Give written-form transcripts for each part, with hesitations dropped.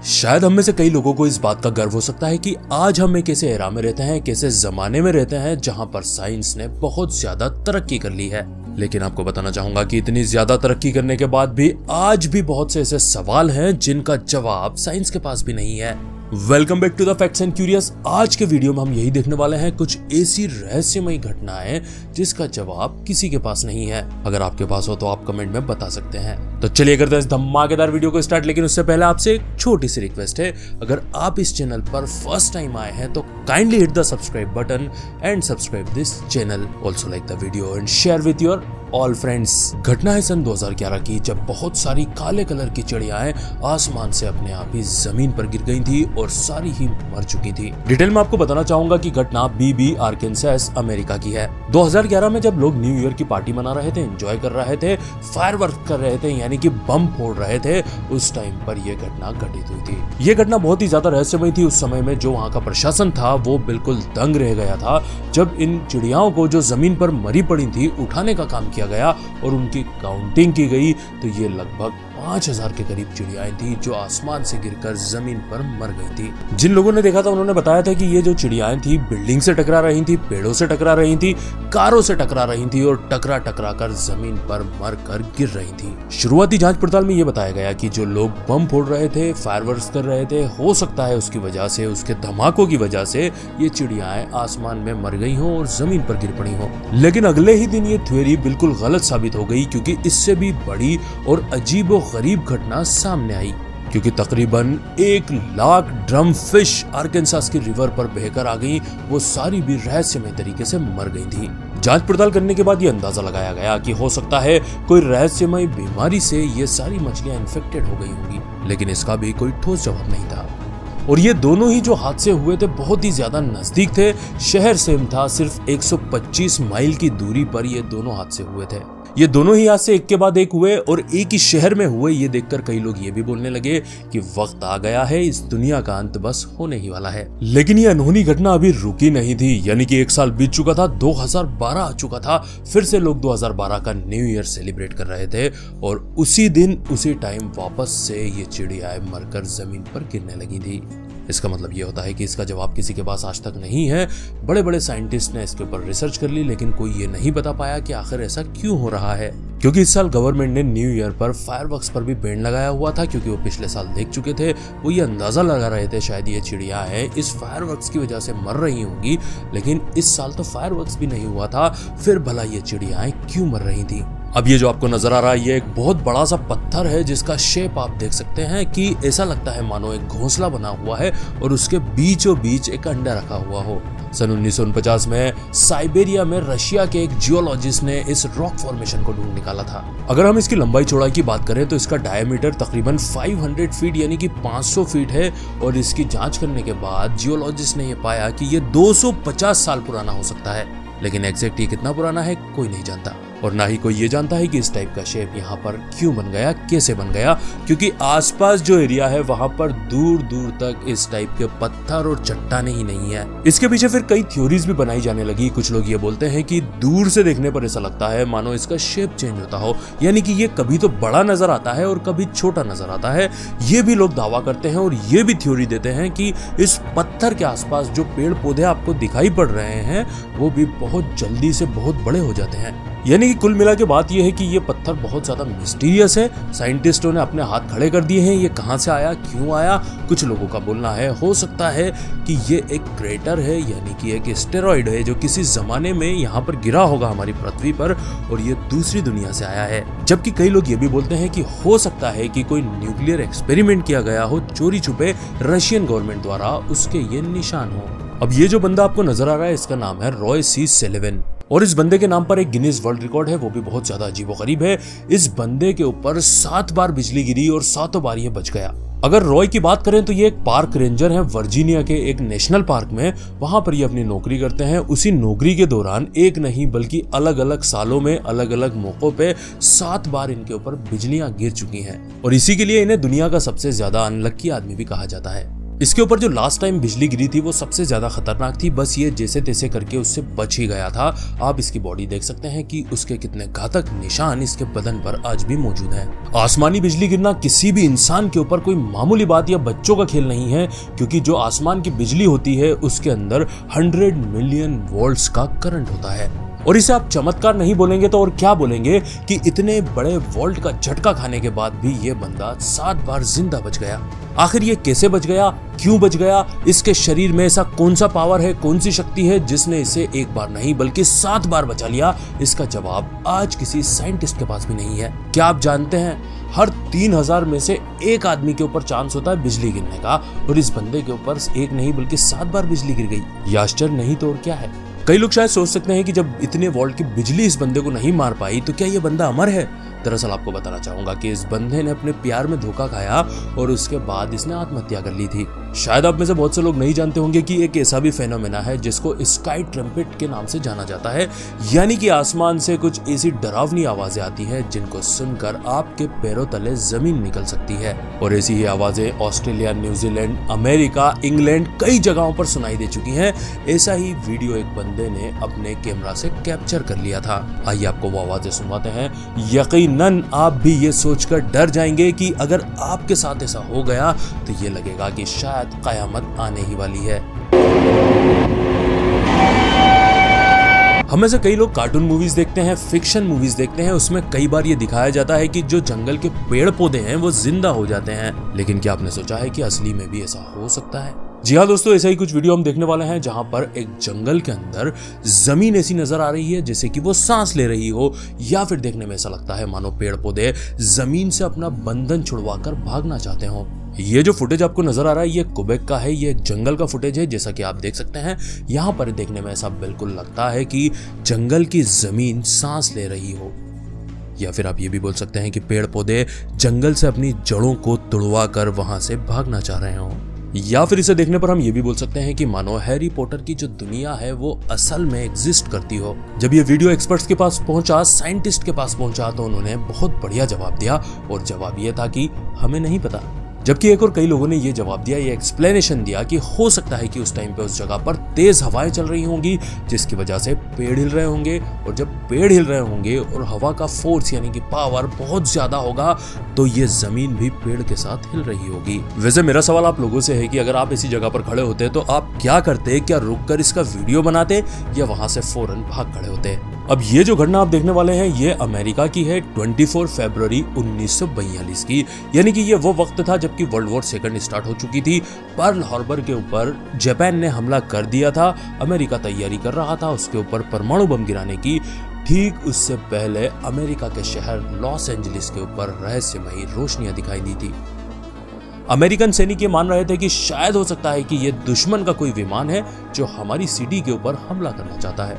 शायद हम में से कई लोगों को इस बात का गर्व हो सकता है कि आज हम एक ऐसे एरा में रहते हैं, एक ऐसे जमाने में रहते हैं जहां पर साइंस ने बहुत ज्यादा तरक्की कर ली है। लेकिन आपको बताना चाहूंगा कि इतनी ज्यादा तरक्की करने के बाद भी आज भी बहुत से ऐसे सवाल हैं जिनका जवाब साइंस के पास भी नहीं है। Welcome back to the facts and curious. आज के वीडियो में हम यही देखने वाले हैं कुछ ऐसी रहस्यमयी घटनाएं जिसका जवाब किसी के पास नहीं है। अगर आपके पास हो तो आप कमेंट में बता सकते हैं। तो चलिए करते हैं इस धमाकेदार वीडियो को स्टार्ट। लेकिन उससे पहले आपसे एक छोटी सी रिक्वेस्ट है, अगर आप इस चैनल पर फर्स्ट टाइम आए हैं तो kindly hit the subscribe button and subscribe this channel. Also like the video and share with your all friends. घटना है सन 2011 की, जब बहुत सारी काले कलर की चिड़ियाएं आसमान से अपने आप ही जमीन पर गिर गई थी और सारी ही मर चुकी थी। डिटेल में आपको बताना चाहूंगा कि घटना बीबी आर्कांसास अमेरिका की है। 2011 में जब लोग न्यू ईयर की पार्टी मना रहे थे, एंजॉय कर रहे थे, फायरवर्क कर रहे थे, यानी कि बम फोड़ रहे थे, उस टाइम पर यह घटना घटित हुई थी। यह घटना बहुत ही ज्यादा रहस्यमय थी। उस समय में जो वहाँ का प्रशासन था वो बिल्कुल दंग रह गया था जब इन चिड़ियाओं को जो जमीन पर मरी पड़ी थी उठाने का काम किया गया और उनकी काउंटिंग की गई तो ये लगभग 5000 के करीब चिड़ियाएं थी जो आसमान से गिरकर जमीन पर मर गई थी। जिन लोगों ने देखा था उन्होंने बताया था कि ये जो चिड़ियाएं थी बिल्डिंग से टकरा रही थी, पेड़ों से टकरा रही थी, कारों से टकरा रही थी और टकरा टकरा कर जमीन पर मर कर गिर रही थी। शुरुआती जांच पड़ताल में ये बताया गया कि जो लोग बम फोड़ रहे थे, फायरवर्क्स कर रहे थे, हो सकता है उसकी वजह से, उसके धमाकों की वजह से ये चिड़ियाएं आसमान में मर गई हों और जमीन पर गिर पड़ी हों। लेकिन अगले ही दिन ये थ्योरी बिल्कुल गलत साबित हो गई, क्योंकि इससे भी बड़ी और अजीब गरीब घटना सामने आई। क्योंकि तकरीबन 1 लाख ड्रम फिश आर्कांसास की रिवर पर बहकर आ गई, वो सारी भी रहस्यमय तरीके से मर गई थी। जांच पड़ताल करने के बाद ये अंदाजा लगाया गया कि हो सकता है कोई रहस्यमय बीमारी से ये सारी मछलियां इन्फेक्टेड हो गई होंगी, लेकिन इसका भी कोई ठोस जवाब नहीं था। और ये दोनों ही जो हादसे हुए थे बहुत ही ज्यादा नजदीक थे। शहर सेम था, सिर्फ 125 माइल की दूरी पर ये दोनों हादसे हुए थे। ये दोनों ही हादसे एक के बाद एक हुए और एक ही शहर में हुए। ये देखकर कई लोग ये भी बोलने लगे कि वक्त आ गया है, इस दुनिया का अंत बस होने ही वाला है। लेकिन ये अनहोनी घटना अभी रुकी नहीं थी। यानी कि 1 साल बीत चुका था, 2012 आ चुका था, फिर से लोग 2012 का न्यू ईयर सेलिब्रेट कर रहे थे और उसी दिन उसी टाइम वापस से ये चिड़ियाएं मरकर जमीन पर गिरने लगी थी। इसका मतलब ये होता है कि इसका जवाब किसी के पास आज तक नहीं है। बड़े बड़े साइंटिस्ट ने इसके ऊपर रिसर्च कर ली, लेकिन कोई ये नहीं बता पाया कि आखिर ऐसा क्यों हो रहा है। क्योंकि इस साल गवर्नमेंट ने न्यू ईयर पर फायरवर्क्स पर भी बैन लगाया हुआ था, क्योंकि वो पिछले साल देख चुके थे। वो ये अंदाजा लगा रहे थे शायद ये चिड़ियाएं इस फायरवर्क्स की वजह से मर रही होंगी, लेकिन इस साल तो फायरवर्क्स भी नहीं हुआ था, फिर भला ये चिड़ियाएं क्यों मर रही थी। अब ये जो आपको नजर आ रहा है ये एक बहुत बड़ा सा पत्थर है जिसका शेप आप देख सकते हैं कि ऐसा लगता है मानो एक घोंसला बना हुआ है और उसके बीचों बीच एक अंडा रखा हुआ हो। सन 1949 में साइबेरिया में रशिया के एक जियोलॉजिस्ट ने इस रॉक फॉर्मेशन को ढूंढ निकाला था। अगर हम इसकी लंबाई चौड़ाई की बात करें तो इसका डायमीटर तकरीबन 500 फीट यानी कि 500 फीट है और इसकी जांच करने के बाद जियोलॉजिस्ट ने यह पाया कि ये 250 साल पुराना हो सकता है। लेकिन एग्जैक्ट ये कितना पुराना है कोई नहीं जानता और ना ही कोई ये जानता है कि इस टाइप का शेप यहाँ पर क्यों बन गया, कैसे बन गया, क्योंकि आसपास जो एरिया है वहां पर दूर दूर तक इस टाइप के पत्थर और चट्टानें ही नहीं है। इसके पीछे फिर कई थ्योरीज भी बनाई जाने लगी। कुछ लोग ये बोलते हैं कि दूर से देखने पर ऐसा लगता है मानो इसका शेप चेंज होता हो, यानी कि ये कभी तो बड़ा नजर आता है और कभी छोटा नजर आता है। ये भी लोग दावा करते हैं और ये भी थ्योरी देते हैं कि इस पत्थर के आसपास जो पेड़ पौधे आपको दिखाई पड़ रहे हैं वो भी बहुत जल्दी से बहुत बड़े हो जाते हैं। यानी कि कुल मिला के बात यह है कि ये पत्थर बहुत ज्यादा मिस्टीरियस है। साइंटिस्टों ने अपने हाथ खड़े कर दिए हैं, ये कहां से आया, क्यों आया। कुछ लोगों का बोलना है हो सकता है कि ये एक क्रेटर है, यानी कि एक एस्टेरॉइड है जो किसी जमाने में यहाँ पर गिरा होगा हमारी पृथ्वी पर और ये दूसरी दुनिया से आया है। जबकि कई लोग ये भी बोलते हैं कि हो सकता है कि कोई न्यूक्लियर एक्सपेरिमेंट किया गया हो चोरी छुपे रशियन गवर्नमेंट द्वारा, उसके ये निशान हो। अब ये जो बंदा आपको नजर आ रहा है इसका नाम है रॉय सी सेलिवन और इस बंदे के नाम पर एक गिनीज वर्ल्ड रिकॉर्ड है, वो भी बहुत ज्यादा अजीबोगरीब है। इस बंदे के ऊपर 7 बार बिजली गिरी और 7 बार ये बच गया। अगर रॉय की बात करें तो ये एक पार्क रेंजर है वर्जीनिया के एक नेशनल पार्क में। वहां पर ये अपनी नौकरी करते हैं। उसी नौकरी के दौरान एक नहीं बल्कि अलग अलग सालों में अलग अलग मौकों पे 7 बार इनके ऊपर बिजलियां गिर चुकी हैं और इसी के लिए इन्हें दुनिया का सबसे ज्यादा अनलक्की आदमी भी कहा जाता है। इसके ऊपर जो लास्ट टाइम बिजली गिरी थी वो सबसे ज्यादा खतरनाक थी, बस ये जैसे तैसे करके उससे बच ही गया था। आप इसकी बॉडी देख सकते हैं कि उसके कितने घातक निशान इसके बदन पर आज भी मौजूद हैं। आसमानी बिजली गिरना किसी भी इंसान के ऊपर कोई मामूली बात या बच्चों का खेल नहीं है, क्योंकि जो आसमान की बिजली होती है उसके अंदर 100 मिलियन वोल्ट्स का करंट होता है। और इसे आप चमत्कार नहीं बोलेंगे तो और क्या बोलेंगे कि इतने बड़े वोल्ट का झटका खाने के बाद भी ये बंदा 7 बार जिंदा बच गया। आखिर ये कैसे बच गया, क्यों बच गया, इसके शरीर में ऐसा कौन सा पावर है, कौन सी शक्ति है जिसने इसे एक बार नहीं बल्कि 7 बार बचा लिया? इसका जवाब आज किसी साइंटिस्ट के पास भी नहीं है। क्या आप जानते हैं, हर 3000 में से एक आदमी के ऊपर चांस होता है बिजली गिरने का, और इस बंदे के ऊपर एक नहीं बल्कि 7 बार बिजली गिर गई। ये आश्चर्य नहीं तो और क्या है। कई लोग शायद सोच सकते हैं कि जब इतने वोल्ट की बिजली इस बंदे को नहीं मार पाई तो क्या ये बंदा अमर है? दरअसल आपको बताना चाहूंगा कि इस बंदे ने अपने प्यार में धोखा खाया और उसके बाद इसने आत्महत्या कर ली थी। शायद आप में से बहुत से लोग नहीं जानते होंगे कि एक ऐसा भी फेनोमेना है जिसको स्काई ट्रम्पेट के नाम से जाना जाता है, यानी कि आसमान से कुछ ऐसी डरावनी आवाजें आती हैं जिनको सुनकर आपके पैरों तले जमीन निकल सकती है। और ऐसी ही आवाजें ऑस्ट्रेलिया, न्यूजीलैंड, अमेरिका, इंग्लैंड कई जगहों पर सुनाई दे चुकी हैं। ऐसा ही वीडियो एक बंदे ने अपने कैमरा से कैप्चर कर लिया था। आइए आपको वो आवाजें सुनवाते हैं। यकीनन आप भी ये सोचकर डर जाएंगे कि अगर आपके साथ ऐसा हो गया तो ये लगेगा कि शायद कयामत आने ही वाली है। हम में से कई लोग कार्टून मूवीज देखते हैं, फिक्शन मूवीज देखते हैं, उसमें कई बार ये दिखाया जाता है कि जो जंगल के पेड़ पौधे हैं वो जिंदा हो जाते हैं। लेकिन क्या आपने सोचा है कि असली में भी ऐसा हो सकता है? जी हाँ दोस्तों, ऐसा ही कुछ वीडियो हम देखने वाले हैं जहां पर एक जंगल के अंदर जमीन ऐसी नजर आ रही है जैसे कि वो सांस ले रही हो, या फिर देखने में ऐसा लगता है मानो पेड़ पौधे जमीन से अपना बंधन छुड़वाकर भागना चाहते हो। ये जो फुटेज आपको नजर आ रहा है ये क्वेबेक का है, ये जंगल का फुटेज है। जैसा कि आप देख सकते हैं यहाँ पर देखने में ऐसा बिल्कुल लगता है कि जंगल की जमीन सांस ले रही हो, या फिर आप ये भी बोल सकते हैं कि पेड़ पौधे जंगल से अपनी जड़ों को तुड़वा कर वहां से भागना चाह रहे हो। या फिर इसे देखने पर हम ये भी बोल सकते हैं कि मानो हैरी पॉटर की जो दुनिया है वो असल में एग्जिस्ट करती हो। जब ये वीडियो एक्सपर्ट्स के पास पहुंचा, साइंटिस्ट के पास पहुंचा, तो उन्होंने बहुत बढ़िया जवाब दिया, और जवाब ये था कि हमें नहीं पता। जबकि एक और कई लोगों ने ये जवाब दिया, ये एक्सप्लेनेशन दिया कि हो सकता है कि उस टाइम पे उस जगह पर तेज हवाएं चल रही होंगी जिसकी वजह से पेड़ हिल रहे होंगे, और जब पेड़ हिल रहे होंगे और हवा का फोर्स यानी कि पावर बहुत ज्यादा होगा तो ये जमीन भी पेड़ के साथ हिल रही होगी। वैसे मेरा सवाल आप लोगों से है कि अगर आप इसी जगह पर खड़े होते तो आप क्या करते? क्या रुककर इसका वीडियो बनाते या वहां से फौरन भाग खड़े होते? अब ये जो घटना आप देखने वाले हैं ये अमेरिका की है, 24 फरवरी 1942 की, यानी कि ये वो वक्त था जबकि वर्ल्ड वॉर सेकंड स्टार्ट हो चुकी थी। पर्ल हार्बर के ऊपर जापान ने हमला कर दिया था, अमेरिका तैयारी कर रहा था उसके ऊपर परमाणु बम गिराने की। ठीक उससे पहले अमेरिका के शहर लॉस एंजलिस के ऊपर रहस्यमयी रोशनियां दिखाई दी थी। अमेरिकन सैनिक ये मान रहे थे कि शायद हो सकता है कि ये दुश्मन का कोई विमान है जो हमारी सिटी के ऊपर हमला करना चाहता है।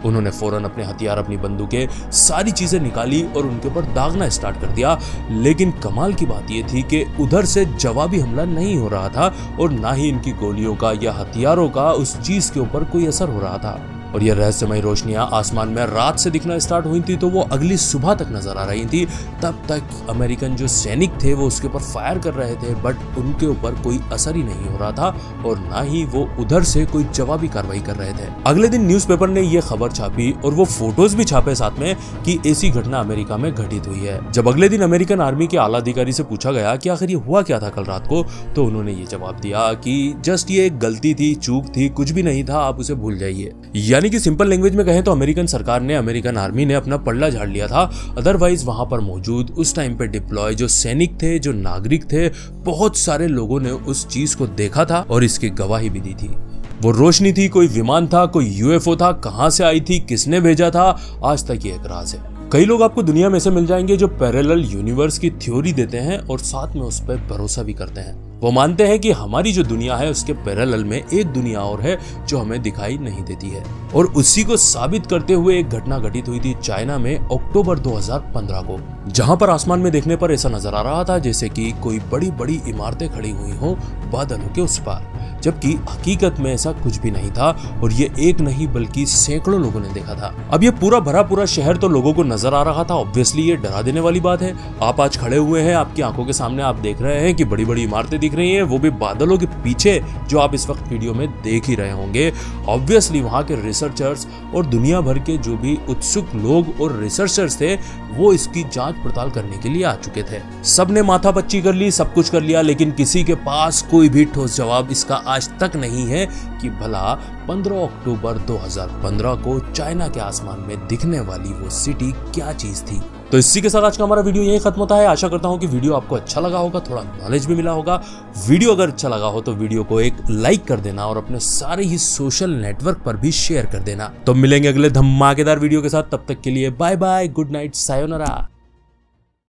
उन्होंने फौरन अपने हथियार, अपनी बंदूकें, सारी चीजें निकाली और उनके ऊपर दागना स्टार्ट कर दिया। लेकिन कमाल की बात यह थी कि उधर से जवाबी हमला नहीं हो रहा था और ना ही इनकी गोलियों का या हथियारों का उस चीज के ऊपर कोई असर हो रहा था। और ये रहस्यमय रोशनियां आसमान में रात से दिखना स्टार्ट हुई थी तो वो अगली सुबह तक नजर आ रही थी। तब तक अमेरिकन जो सैनिक थे वो उसके ऊपर फायर कर रहे थे, बट उनके ऊपर कोई असर ही नहीं हो रहा था और ना ही वो उधर से कोई जवाबी कार्रवाई कर रहे थे। अगले दिन न्यूज़पेपर ने ये खबर छापी और वो फोटोज भी छापे साथ में कि ऐसी घटना अमेरिका में घटित हुई है। जब अगले दिन अमेरिकन आर्मी के आला अधिकारी से पूछा गया कि आखिर ये हुआ क्या था कल रात को, तो उन्होंने ये जवाब दिया कि जस्ट ये एक गलती थी, चूक थी, कुछ भी नहीं था, आप उसे भूल जाइए। यानी कि सिंपल लैंग्वेज में कहें तो अमेरिकन सरकार ने, अमेरिकन आर्मी ने अपना पल्ला झाड़ लिया था। अदरवाइज वहां पर मौजूद उस टाइम पे डिप्लॉय जो सैनिक थे, जो नागरिक थे, बहुत सारे लोगों ने उस चीज को देखा था और इसकी गवाही भी दी थी। वो रोशनी थी, कोई विमान था, कोई यूएफओ था, कहां से आई थी, किसने भेजा था, आज तक ये एक राज है। कई लोग आपको दुनिया में से मिल जाएंगे जो पैरेलल यूनिवर्स की थ्योरी देते हैं और साथ में उस पर भरोसा भी करते हैं। वो मानते हैं कि हमारी जो दुनिया है उसके पैरेलल में एक दुनिया और है जो हमें दिखाई नहीं देती है। और उसी को साबित करते हुए एक घटना घटित हुई थी चाइना में अक्टूबर 2015 को, जहां पर आसमान में देखने पर ऐसा नजर आ रहा था जैसे कि कोई बड़ी बड़ी इमारतें खड़ी हुई हों बादलों के उस पार, जबकि हकीकत में ऐसा कुछ भी नहीं था और ये एक नहीं बल्कि सैकड़ों लोगों ने देखा था। अब ये पूरा शहर तो लोगों को नजर आ रहा था। ऑब्वियसली ये डरा देने वाली बात है। आप आज खड़े हुए हैं, आपकी आंखों के सामने आप देख रहे हैं कि बड़ी बड़ी इमारतें दिख रही हैं वो भी बादलों के पीछे, जो आप इस वक्त वीडियो में देख ही रहे होंगे। ऑब्वियसली वहाँ के रिसर्चर्स और दुनिया भर के जो भी उत्सुक लोग और रिसर्चर्स थे वो इसकी जांच पड़ताल करने के लिए आ चुके थे। सबने माथापच्ची कर ली, सब कुछ कर लिया, लेकिन किसी के पास कोई भी ठोस जवाब इसका आज तक नहीं है कि भला 15 अक्टूबर 2015 को चाइना के आसमान में दिखने वाली वो सिटी क्या चीज थी। तो इसी के साथ आज का हमारा वीडियो यही खत्म होता है। आशा करता हूं कि वीडियो आपको अच्छा लगा होगा, थोड़ा नॉलेज भी मिला होगा। वीडियो अगर अच्छा लगा हो तो वीडियो को एक लाइक कर देना और अपने सारे ही सोशल नेटवर्क पर भी शेयर कर देना। तो मिलेंगे अगले धमाकेदार वीडियो के साथ, तब तक के लिए bye bye, good night, sayonara.